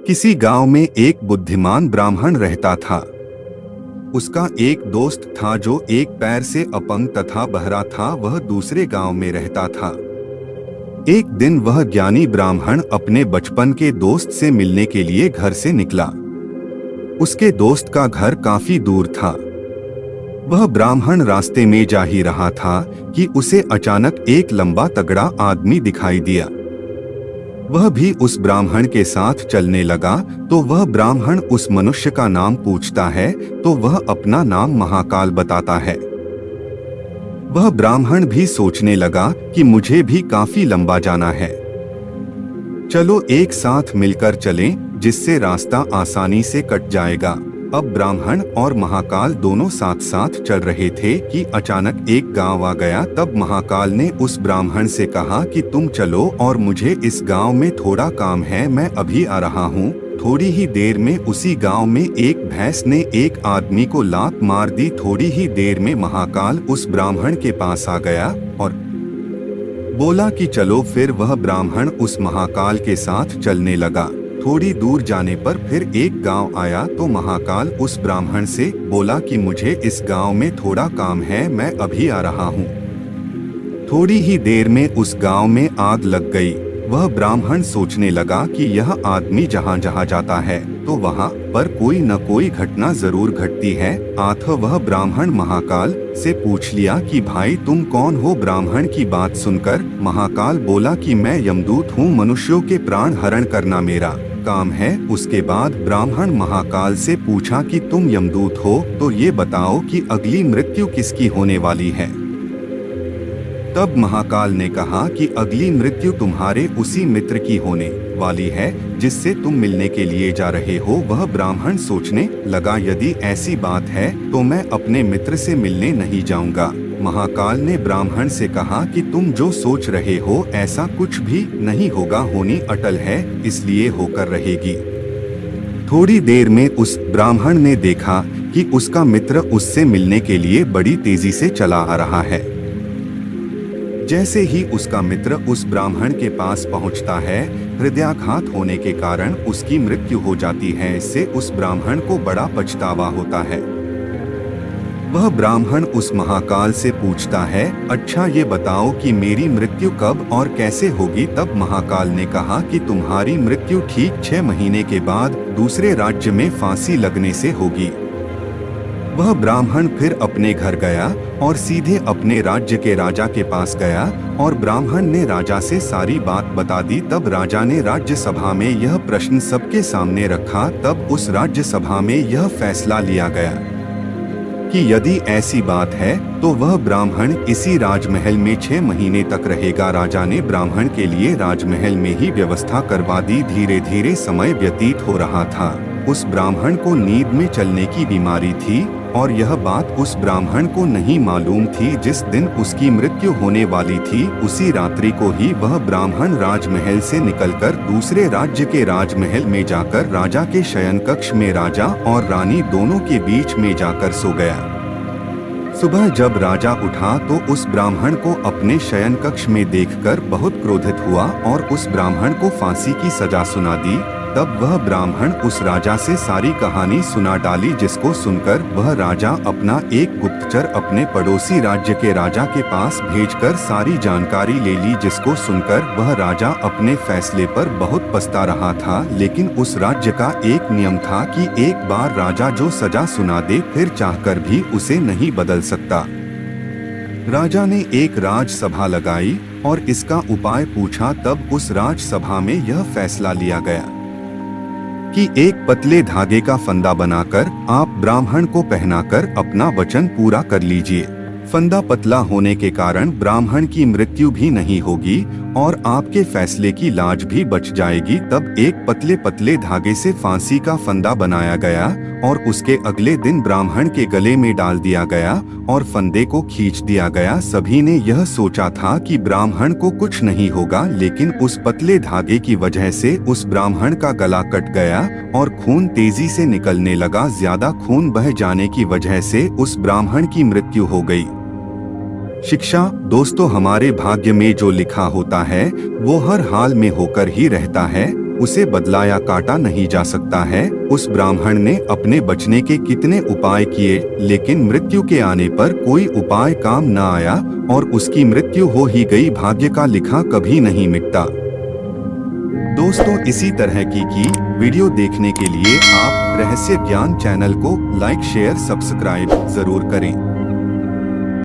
किसी गांव में एक बुद्धिमान ब्राह्मण रहता था। उसका एक दोस्त था जो एक पैर से अपंग तथा बहरा था। वह दूसरे गांव में रहता था। एक दिन वह ज्ञानी ब्राह्मण अपने बचपन के दोस्त से मिलने के लिए घर से निकला। उसके दोस्त का घर काफी दूर था। वह ब्राह्मण रास्ते में जा ही रहा था कि उसे अचानक एक लंबा तगड़ा आदमी दिखाई दिया। वह भी उस ब्राह्मण के साथ चलने लगा तो वह ब्राह्मण उस मनुष्य का नाम पूछता है तो वह अपना नाम महाकाल बताता है। वह ब्राह्मण भी सोचने लगा कि मुझे भी काफी लंबा जाना है, चलो एक साथ मिलकर चलें जिससे रास्ता आसानी से कट जाएगा। अब ब्राह्मण और महाकाल दोनों साथ साथ चल रहे थे कि अचानक एक गांव आ गया। तब महाकाल ने उस ब्राह्मण से कहा कि तुम चलो और मुझे इस गांव में थोड़ा काम है, मैं अभी आ रहा हूँ। थोड़ी ही देर में उसी गांव में एक भैंस ने एक आदमी को लात मार दी। थोड़ी ही देर में महाकाल उस ब्राह्मण के पास आ गया और बोला कि चलो। फिर वह ब्राह्मण उस महाकाल के साथ चलने लगा। थोड़ी दूर जाने पर फिर एक गांव आया तो महाकाल उस ब्राह्मण से बोला कि मुझे इस गांव में थोड़ा काम है, मैं अभी आ रहा हूँ। थोड़ी ही देर में उस गांव में आग लग गई। वह ब्राह्मण सोचने लगा कि यह आदमी जहाँ जहाँ जाता है तो वहाँ पर कोई न कोई घटना जरूर घटती है। अतः वह ब्राह्मण महाकाल से पूछ लिया कि भाई तुम कौन हो। ब्राह्मण की बात सुनकर महाकाल बोला कि मैं यमदूत हूँ, मनुष्यों के प्राण हरण करना मेरा काम है। उसके बाद ब्राह्मण महाकाल से पूछा कि तुम यमदूत हो तो ये बताओ कि अगली मृत्यु किसकी होने वाली है। तब महाकाल ने कहा कि अगली मृत्यु तुम्हारे उसी मित्र की होने वाली है जिससे तुम मिलने के लिए जा रहे हो। वह ब्राह्मण सोचने लगा यदि ऐसी बात है तो मैं अपने मित्र से मिलने नहीं जाऊंगा। महाकाल ने ब्राह्मण से कहा कि तुम जो सोच रहे हो ऐसा कुछ भी नहीं होगा, होनी अटल है इसलिए होकर रहेगी। थोड़ी देर में उस ब्राह्मण ने देखा कि उसका मित्र उससे मिलने के लिए बड़ी तेजी से चला आ रहा है। जैसे ही उसका मित्र उस ब्राह्मण के पास पहुंचता है, हृदयाघात होने के कारण उसकी मृत्यु हो जाती है। इससे उस ब्राह्मण को बड़ा पछतावा होता है। वह ब्राह्मण उस महाकाल से पूछता है, अच्छा ये बताओ कि मेरी मृत्यु कब और कैसे होगी। तब महाकाल ने कहा कि तुम्हारी मृत्यु ठीक 6 महीने के बाद दूसरे राज्य में फांसी लगने से होगी। वह ब्राह्मण फिर अपने घर गया और सीधे अपने राज्य के राजा के पास गया और ब्राह्मण ने राजा से सारी बात बता दी। तब राजा ने राज्य सभा में यह प्रश्न सबके सामने रखा। तब उस राज्य सभा में यह फैसला लिया गया कि यदि ऐसी बात है तो वह ब्राह्मण इसी राजमहल में 6 महीने तक रहेगा। राजा ने ब्राह्मण के लिए राजमहल में ही व्यवस्था करवा दी। धीरे धीरे समय व्यतीत हो रहा था। उस ब्राह्मण को नींद में चलने की बीमारी थी और यह बात उस ब्राह्मण को नहीं मालूम थी। जिस दिन उसकी मृत्यु होने वाली थी उसी रात्रि को ही वह ब्राह्मण राजमहल से निकलकर दूसरे राज्य के राजमहल में जाकर राजा के शयन कक्ष में राजा और रानी दोनों के बीच में जाकर सो गया। सुबह जब राजा उठा तो उस ब्राह्मण को अपने शयन कक्ष में देखकर बहुत क्रोधित हुआ और उस ब्राह्मण को फांसी की सजा सुना दी। तब वह ब्राह्मण उस राजा से सारी कहानी सुना डाली, जिसको सुनकर वह राजा अपना एक गुप्तचर अपने पड़ोसी राज्य के राजा के पास भेजकर सारी जानकारी ले ली। जिसको सुनकर वह राजा अपने फैसले पर बहुत पछता रहा था। लेकिन उस राज्य का एक नियम था कि एक बार राजा जो सजा सुना दे फिर चाहकर भी उसे नहीं बदल सकता। राजा ने एक राजसभा लगाई और इसका उपाय पूछा। तब उस राजसभा में यह फैसला लिया गया कि एक पतले धागे का फंदा बनाकर आप ब्राह्मण को पहनाकर अपना वचन पूरा कर लीजिए। फंदा पतला होने के कारण ब्राह्मण की मृत्यु भी नहीं होगी और आपके फैसले की लाज भी बच जाएगी। तब एक पतले पतले धागे से फांसी का फंदा बनाया गया और उसके अगले दिन ब्राह्मण के गले में डाल दिया गया और फंदे को खींच दिया गया। सभी ने यह सोचा था कि ब्राह्मण को कुछ नहीं होगा, लेकिन उस पतले धागे की वजह से उस ब्राह्मण का गला कट गया और खून तेजी से निकलने लगा। ज्यादा खून बह जाने की वजह से उस ब्राह्मण की मृत्यु हो गई। शिक्षा दोस्तों, हमारे भाग्य में जो लिखा होता है वो हर हाल में होकर ही रहता है। उसे बदलाया काटा नहीं जा सकता है। उस ब्राह्मण ने अपने बचने के कितने उपाय किए, लेकिन मृत्यु के आने पर कोई उपाय काम न आया और उसकी मृत्यु हो ही गई। भाग्य का लिखा कभी नहीं मिटता। दोस्तों, इसी तरह की वीडियो देखने के लिए आप रहस्य ज्ञान चैनल को लाइक शेयर सब्सक्राइब जरूर करें।